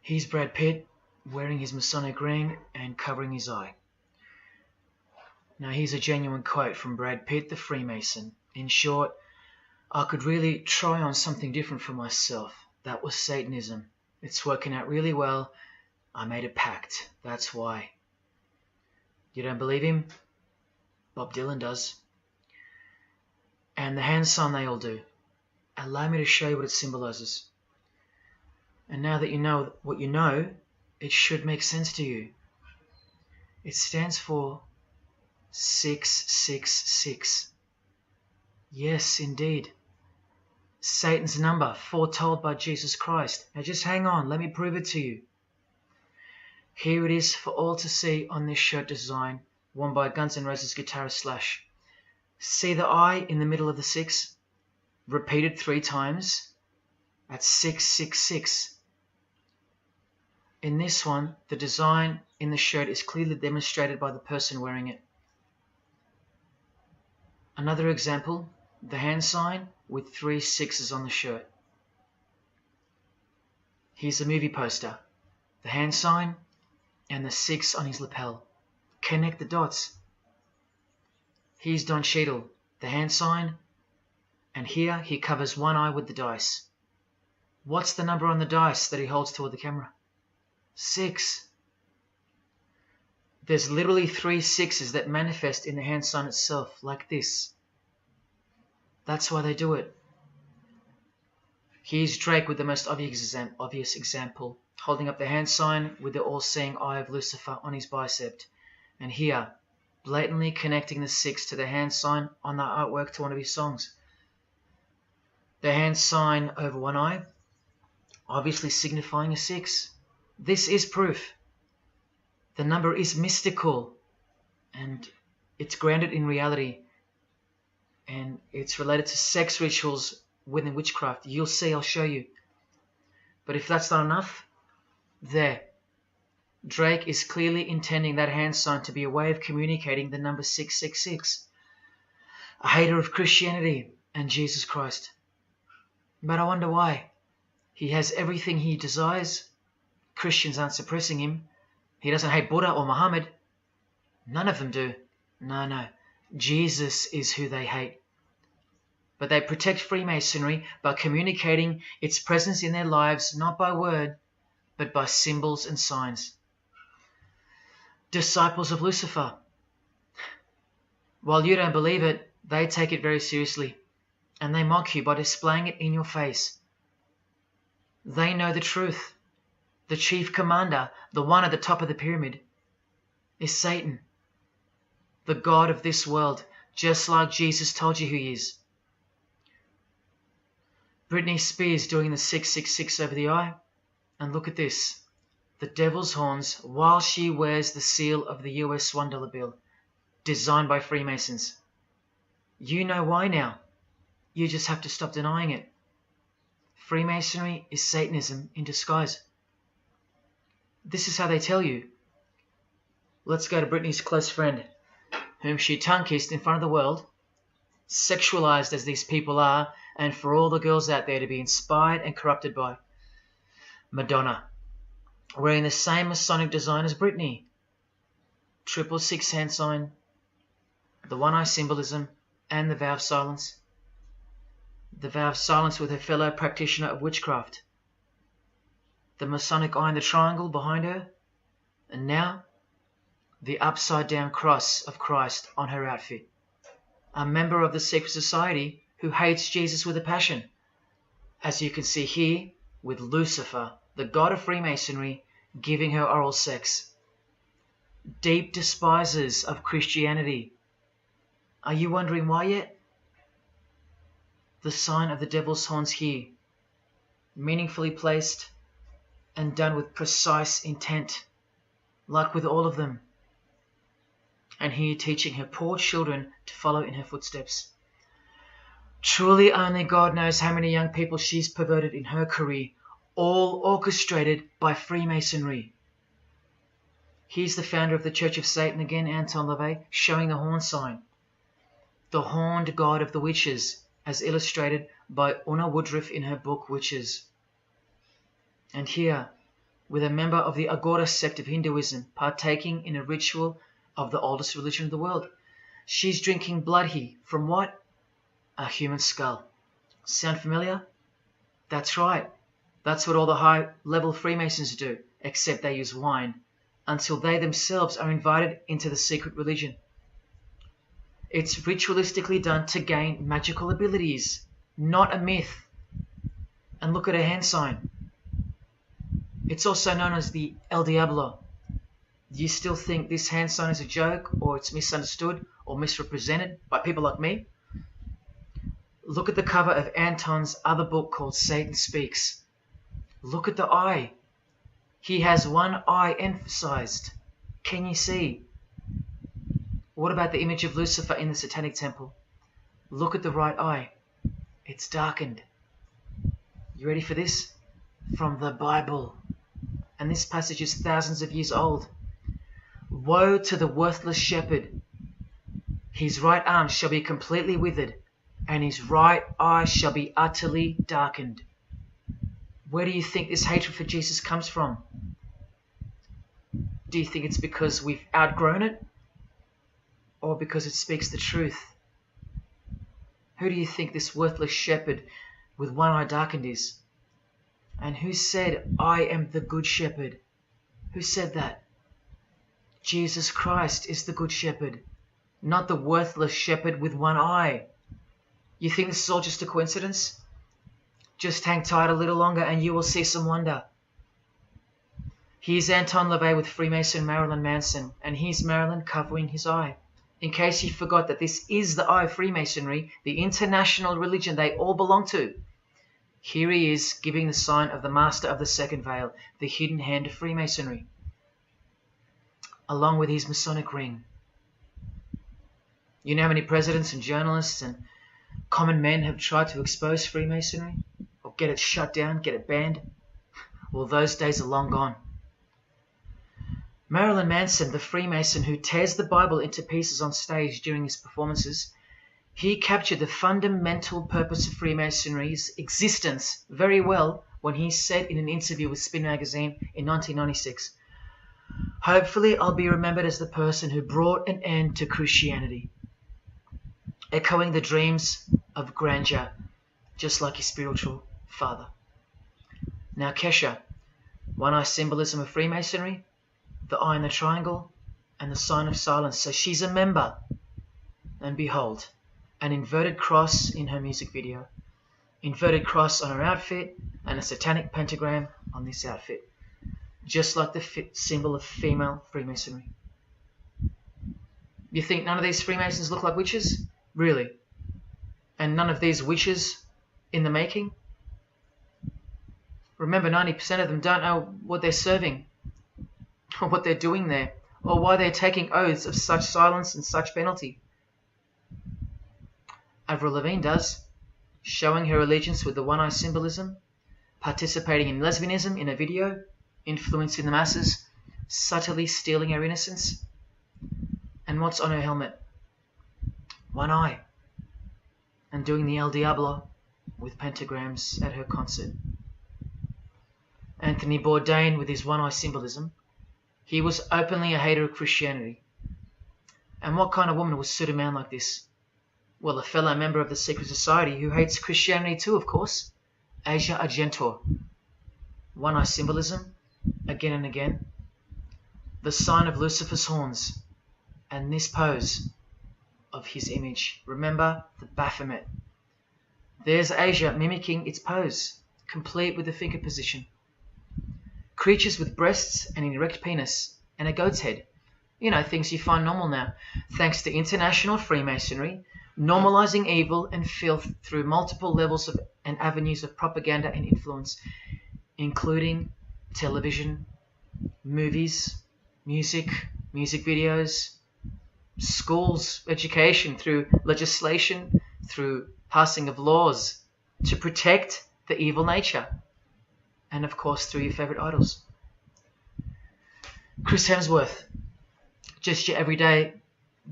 He's Brad Pitt, wearing his Masonic ring and covering his eye. Now here's a genuine quote from Brad Pitt, the Freemason. In short, I could really try on something different for myself. That was Satanism. It's working out really well. I made a pact. That's why. You don't believe him? Bob Dylan does. And the hand sign they all do. Allow me to show you what it symbolizes. And now that you know what you know, it should make sense to you. It stands for 666. Yes, indeed. Satan's number, foretold by Jesus Christ. Now just hang on, let me prove it to you. Here it is for all to see on this shirt design, worn by Guns N' Roses guitarist Slash. See the I in the middle of the 6? Repeated 3 times. That's 666. In this one, the design in the shirt is clearly demonstrated by the person wearing it. Another example, the hand sign with 3 6s on the shirt. Here's a movie poster, the hand sign and the 6 on his lapel. Connect the dots. Here's Don Cheadle, the hand sign, and here he covers one eye with the dice. What's the number on the dice that he holds toward the camera? 6. There's literally 3 6s that manifest in the hand sign itself, like this. That's why they do it. Here's Drake with the most obvious example, holding up the hand sign with the all-seeing eye of Lucifer on his bicep. And here, blatantly connecting the 6 to the hand sign on the artwork to one of his songs. The hand sign over one eye, obviously signifying a 6. This is proof. The number is mystical and it's grounded in reality, and it's related to sex rituals within witchcraft. You'll see, I'll show you. But if that's not enough, there. Drake is clearly intending that hand sign to be a way of communicating the number 666. A hater of Christianity and Jesus Christ. But I wonder why. He has everything he desires. Christians aren't suppressing him. He doesn't hate Buddha or Muhammad. None of them do. No. Jesus is who they hate. But they protect Freemasonry by communicating its presence in their lives, not by word, but by symbols and signs. Disciples of Lucifer. While you don't believe it, they take it very seriously, and they mock you by displaying it in your face. They know the truth. The chief commander, the one at the top of the pyramid, is Satan, the god of this world, just like Jesus told you who he is. Britney Spears doing the 666 over the eye, and look at this, the devil's horns while she wears the seal of the US $1 bill, designed by Freemasons. You know why now. You just have to stop denying it. Freemasonry is Satanism in disguise. This is how they tell you. Let's go to Britney's close friend, whom she tongue-kissed in front of the world, sexualized as these people are, and for all the girls out there to be inspired and corrupted by. Madonna, wearing the same Masonic design as Britney. 666 hand sign, the one eye symbolism, and the vow of silence. The vow of silence with her fellow practitioner of witchcraft. The Masonic eye in the triangle behind her, and now the upside-down cross of Christ on her outfit. A member of the secret society who hates Jesus with a passion, as you can see here with Lucifer, the god of Freemasonry, giving her oral sex. Deep despisers of Christianity. Are you wondering why yet? The sign of the devil's horns here, meaningfully placed and done with precise intent, like with all of them. And here teaching her poor children to follow in her footsteps. Truly only God knows how many young people she's perverted in her career, all orchestrated by Freemasonry. Here's the founder of the Church of Satan again, Anton LaVey, showing the horn sign. The horned god of the witches, as illustrated by Una Woodruff in her book Witches. And here, with a member of the Agora sect of Hinduism partaking in a ritual of the oldest religion of the world. She's drinking blood here from what? A human skull. Sound familiar? That's right. That's what all the high-level Freemasons do, except they use wine, until they themselves are invited into the secret religion. It's ritualistically done to gain magical abilities, not a myth. And look at her hand sign. It's also known as the El Diablo. Do you still think this hand sign is a joke, or it's misunderstood or misrepresented by people like me? Look at the cover of Anton's other book called Satan Speaks. Look at the eye. He has one eye emphasized. Can you see? What about the image of Lucifer in the Satanic Temple? Look at the right eye. It's darkened. You ready for this? From the Bible. And this passage is thousands of years old. Woe to the worthless shepherd. His right arm shall be completely withered, and his right eye shall be utterly darkened. Where do you think this hatred for Jesus comes from? Do you think it's because we've outgrown it? Or because it speaks the truth? Who do you think this worthless shepherd with one eye darkened is? And who said, I am the good shepherd? Who said that? Jesus Christ is the good shepherd, not the worthless shepherd with one eye. You think this is all just a coincidence? Just hang tight a little longer and you will see some wonder. Here's Anton LaVey with Freemason Marilyn Manson, and here's Marilyn covering his eye. In case you forgot that this is the eye of Freemasonry, the international religion they all belong to. Here he is giving the sign of the Master of the Second Veil, the hidden hand of Freemasonry, along with his Masonic ring. You know how many presidents and journalists and common men have tried to expose Freemasonry? Or get it shut down, get it banned? Well, those days are long gone. Marilyn Manson, the Freemason who tears the Bible into pieces on stage during his performances, he captured the fundamental purpose of Freemasonry's existence very well when he said in an interview with Spin magazine in 1996, "Hopefully I'll be remembered as the person who brought an end to Christianity," echoing the dreams of grandeur, just like his spiritual father. Now Kesha, one-eye symbolism of Freemasonry, the eye in the triangle, and the sign of silence. So she's a member. And behold, an inverted cross in her music video. Inverted cross on her outfit, and a satanic pentagram on this outfit. Just like the symbol of female Freemasonry. You think none of these Freemasons look like witches? Really? And none of these witches in the making? Remember, 90% of them don't know what they're serving, or what they're doing there, or why they're taking oaths of such silence and such penalty. Avril Lavigne does, showing her allegiance with the one-eye symbolism, participating in lesbianism in a video, influencing the masses, subtly stealing her innocence. And what's on her helmet? One eye. And doing the El Diablo with pentagrams at her concert. Anthony Bourdain with his one-eye symbolism. He was openly a hater of Christianity. And what kind of woman would suit a man like this? Well, a fellow member of the secret society who hates Christianity too, of course. Asia Argento. One-eye symbolism, again and again. The sign of Lucifer's horns. And this pose of his image. Remember the Baphomet. There's Asia mimicking its pose, complete with the finger position. Creatures with breasts and an erect penis and a goat's head. You know, things you find normal now. Thanks to international Freemasonry, normalizing evil and filth through multiple levels of and avenues of propaganda and influence, including television, movies, music videos, schools, education, through legislation, through passing of laws to protect the evil nature. And of course, through your favorite idols. Chris Hemsworth, just your everyday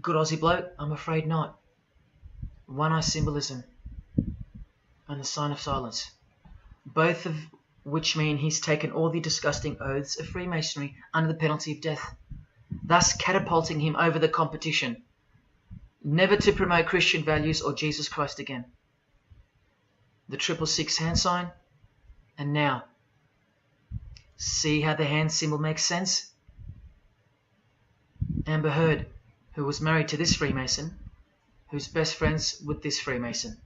good Aussie bloke? I'm afraid not. One-eye symbolism and the sign of silence. Both of which mean he's taken all the disgusting oaths of Freemasonry under the penalty of death, thus catapulting him over the competition, never to promote Christian values or Jesus Christ again. The 666 hand sign, and now, see how the hand symbol makes sense? Amber Heard, who was married to this Freemason, who's best friends with this Freemason.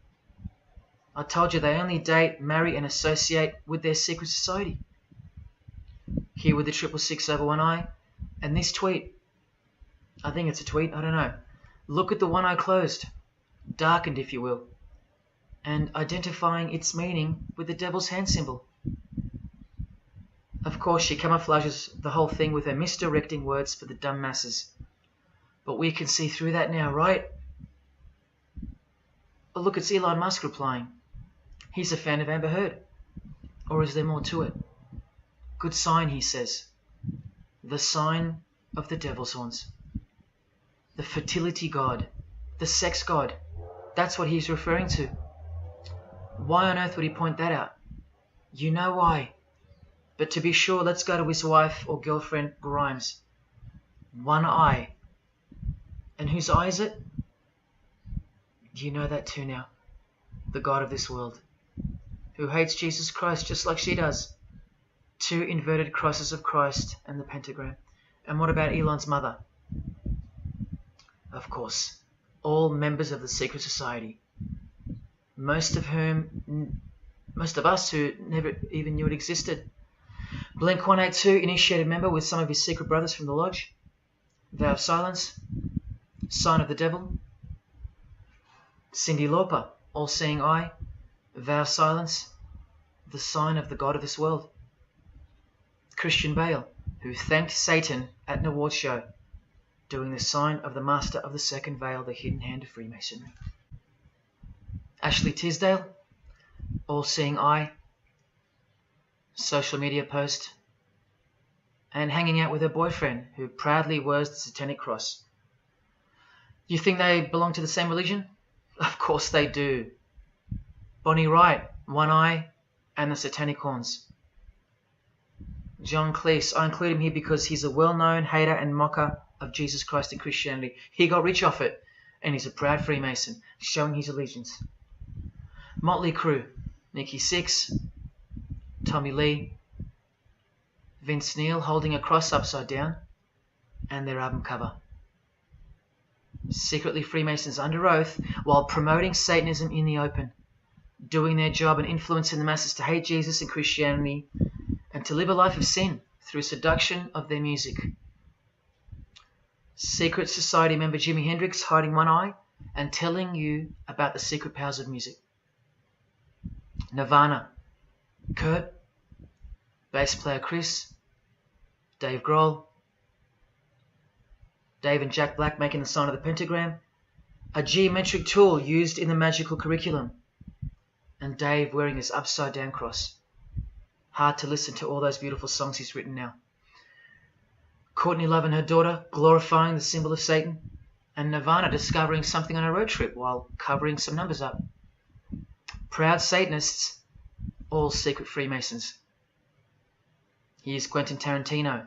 I told you they only date, marry and associate with their secret society. Here with the 666 over one eye, and this tweet. I think it's a tweet, I don't know. Look at the one eye closed, darkened if you will, and identifying its meaning with the devil's hand symbol. Of course, she camouflages the whole thing with her misdirecting words for the dumb masses. But we can see through that now, right? Oh, look, it's Elon Musk replying. He's a fan of Amber Heard. Or is there more to it? Good sign, he says. The sign of the devil's horns. The fertility god. The sex god. That's what he's referring to. Why on earth would he point that out? You know why. But to be sure, let's go to his wife or girlfriend, Grimes. One eye. And whose eye is it? You know that too now. The God of this world. Who hates Jesus Christ just like she does. 2 inverted crosses of Christ and the pentagram. And what about Elon's mother? Of course, all members of the secret society. Most of us who never even knew it existed. Blink 182, initiated member with some of his secret brothers from the lodge. Vow of silence. Sign of the devil. Cyndi Lauper, all-seeing eye. Vow of silence. The sign of the God of this world. Christian Bale, who thanked Satan at an award show, doing the sign of the master of the second veil, the hidden hand of Freemasonry. Ashley Tisdale, all-seeing eye. Social media post, and hanging out with her boyfriend, who proudly wears the satanic cross. You think they belong to the same religion? Of course they do. Bonnie Wright, one eye, and the satanic horns. John Cleese, I include him here because he's a well-known hater and mocker of Jesus Christ and Christianity. He got rich off it, and he's a proud Freemason, showing his allegiance. Motley Crue, Nikki Sixx, Tommy Lee, Vince Neil holding a cross upside down, and their album cover. Secretly Freemasons under oath while promoting Satanism in the open, doing their job and influencing the masses to hate Jesus and Christianity and to live a life of sin through seduction of their music. Secret society member Jimi Hendrix hiding one eye and telling you about the secret powers of music. Nirvana, Kurt, bass player Chris, Dave Grohl, Dave and Jack Black making the sign of the pentagram, a geometric tool used in the magical curriculum, and Dave wearing his upside down cross. Hard to listen to all those beautiful songs he's written now. Courtney Love and her daughter glorifying the symbol of Satan, and Nirvana discovering something on a road trip while covering some numbers up. Proud Satanists, all secret Freemasons. Here's Quentin Tarantino.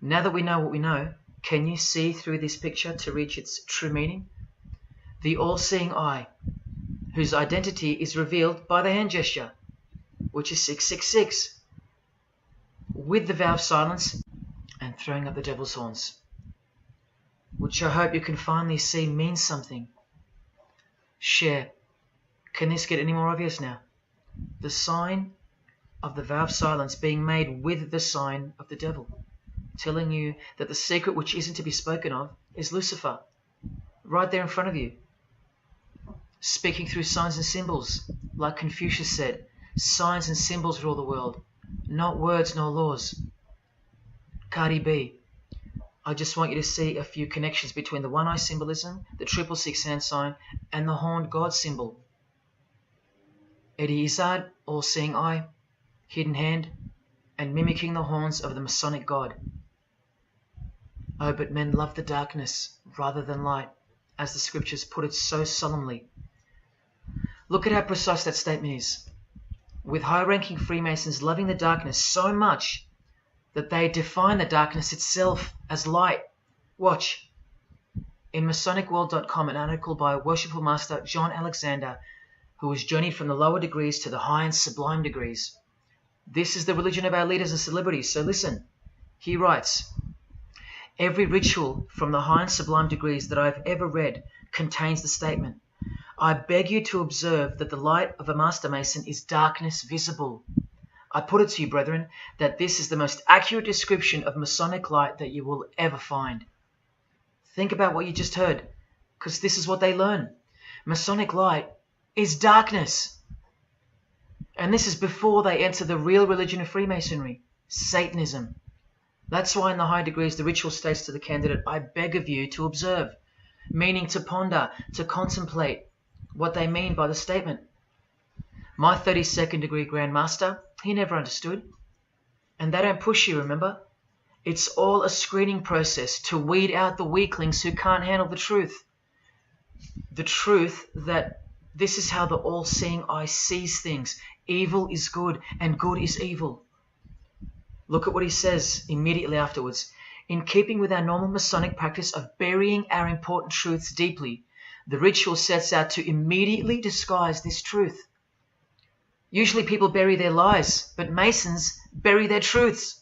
Now that we know what we know, can you see through this picture to reach its true meaning? The all-seeing eye, whose identity is revealed by the hand gesture, which is 666, with the vow of silence and throwing up the devil's horns, which I hope you can finally see means something. Share. Can this get any more obvious now? The sign of the vow of silence being made with the sign of the devil, telling you that the secret which isn't to be spoken of is Lucifer, right there in front of you. Speaking through signs and symbols, like Confucius said, signs and symbols rule the world, not words nor laws. Cardi B, I just want you to see a few connections between the one-eye symbolism, the 666 hand sign, and the horned God symbol. Eddie Izzard, all-seeing eye, hidden hand, and mimicking the horns of the Masonic God. Oh, but men love the darkness rather than light, as the scriptures put it so solemnly. Look at how precise that statement is. with high-ranking Freemasons loving the darkness so much that they define the darkness itself as light. Watch. In MasonicWorld.com, an article by Worshipful Master John Alexander, who has journeyed from the lower degrees to the high and sublime degrees. This is the religion of our leaders and celebrities, so listen. He writes, every ritual from the high and sublime degrees that I have ever read contains the statement, I beg you to observe that the light of a Master Mason is darkness visible. I put it to you, brethren, that this is the most accurate description of Masonic light that you will ever find. Think about what you just heard, because this is what they learn. Masonic light is darkness. And this is before they enter the real religion of Freemasonry, Satanism. That's why in the high degrees the ritual states to the candidate, I beg of you to observe, meaning to ponder, to contemplate what they mean by the statement. My 32nd degree Grand Master, he never understood. And they don't push you, remember? It's all a screening process to weed out the weaklings who can't handle the truth. The truth that this is how the all-seeing eye sees things. Evil is good and good is evil. Look at what he says immediately afterwards. In keeping with our normal Masonic practice of burying our important truths deeply, the ritual sets out to immediately disguise this truth. Usually people bury their lies, but Masons bury their truths.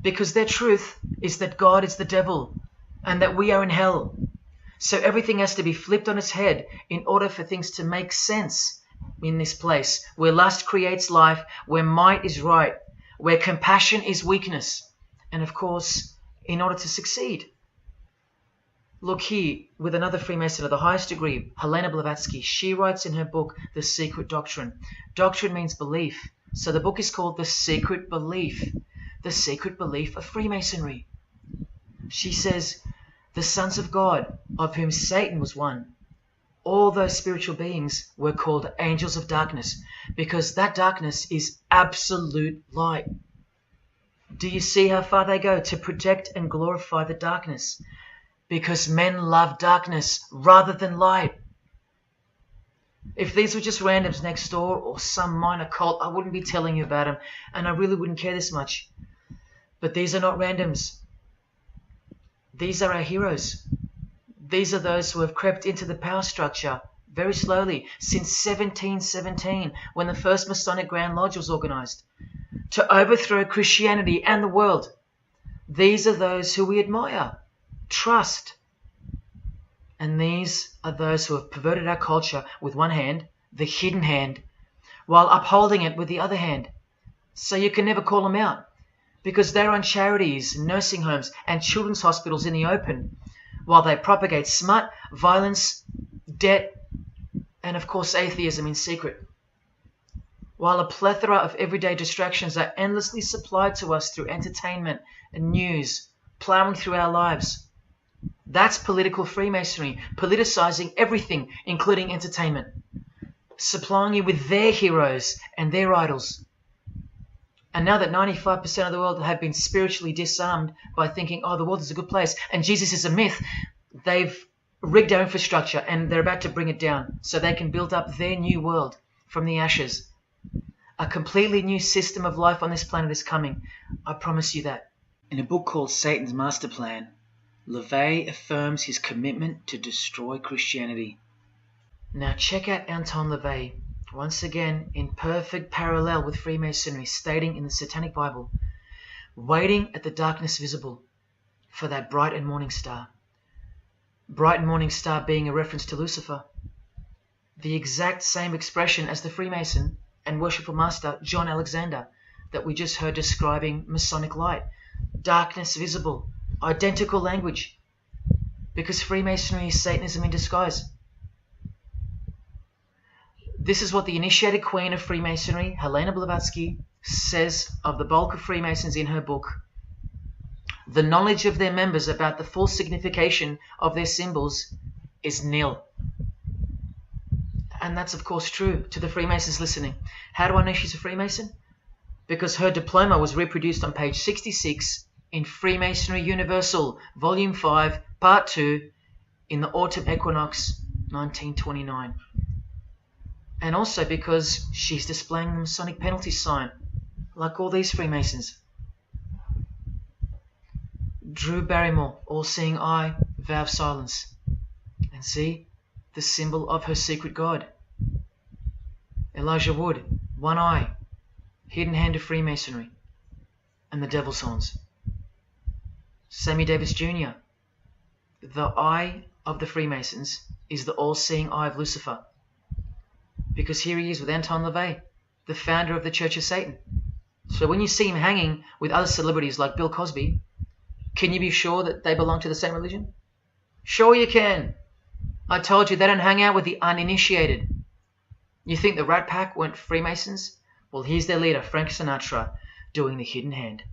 Because their truth is that God is the devil and that we are in hell. So everything has to be flipped on its head in order for things to make sense in this place where lust creates life, where might is right, where compassion is weakness, and of course, in order to succeed. Look here with another Freemason of the highest degree, Helena Blavatsky. She writes in her book, The Secret Doctrine. Doctrine means belief. So the book is called The Secret Belief. The Secret Belief of Freemasonry. She says, the sons of God, of whom Satan was one, all those spiritual beings were called angels of darkness because that darkness is absolute light. Do you see how far they go to protect and glorify the darkness? Because men love darkness rather than light. If these were just randoms next door or some minor cult, I wouldn't be telling you about them, and I really wouldn't care this much. But these are not randoms. These are our heroes. These are those who have crept into the power structure very slowly since 1717, when the first Masonic Grand Lodge was organized, to overthrow Christianity and the world. These are those who we admire, trust. And these are those who have perverted our culture with one hand, the hidden hand, while upholding it with the other hand. So you can never call them out, because they run charities, nursing homes, and children's hospitals in the open, while they propagate smut, violence, debt, and of course atheism in secret. While a plethora of everyday distractions are endlessly supplied to us through entertainment and news, plowing through our lives. That's political Freemasonry, politicizing everything, including entertainment, supplying you with their heroes and their idols. And now that 95% of the world have been spiritually disarmed by thinking, oh, the world is a good place and Jesus is a myth, they've rigged our infrastructure and they're about to bring it down so they can build up their new world from the ashes. A completely new system of life on this planet is coming. I promise you that. In a book called Satan's Master Plan, LaVey affirms his commitment to destroy Christianity. Now check out Anton LaVey, once again in perfect parallel with Freemasonry, stating in the Satanic Bible, waiting at the darkness visible for that bright and morning star. Bright and morning star being a reference to Lucifer. The exact same expression as the Freemason and Worshipful Master John Alexander that we just heard describing Masonic light. Darkness visible. Identical language. Because Freemasonry is Satanism in disguise. This is what the initiated queen of Freemasonry, Helena Blavatsky, says of the bulk of Freemasons in her book. The knowledge of their members about the full signification of their symbols is nil. And that's of course true to the Freemasons listening. How do I know she's a Freemason? Because her diploma was reproduced on page 66 in Freemasonry Universal, Volume 5, Part 2, in the Autumn Equinox, 1929. And also because she's displaying the Masonic penalty sign, like all these Freemasons. Drew Barrymore, all-seeing eye, vow of silence. And see, the symbol of her secret god. Elijah Wood, one eye, hidden hand of Freemasonry, and the devil's horns. Sammy Davis Jr., the eye of the Freemasons is the all-seeing eye of Lucifer. Because here he is with Anton LaVey, the founder of the Church of Satan. So when you see him hanging with other celebrities like Bill Cosby, can you be sure that they belong to the same religion? Sure you can. I told you they don't hang out with the uninitiated. You think the Rat Pack weren't Freemasons? Well, here's their leader, Frank Sinatra, doing the hidden hand.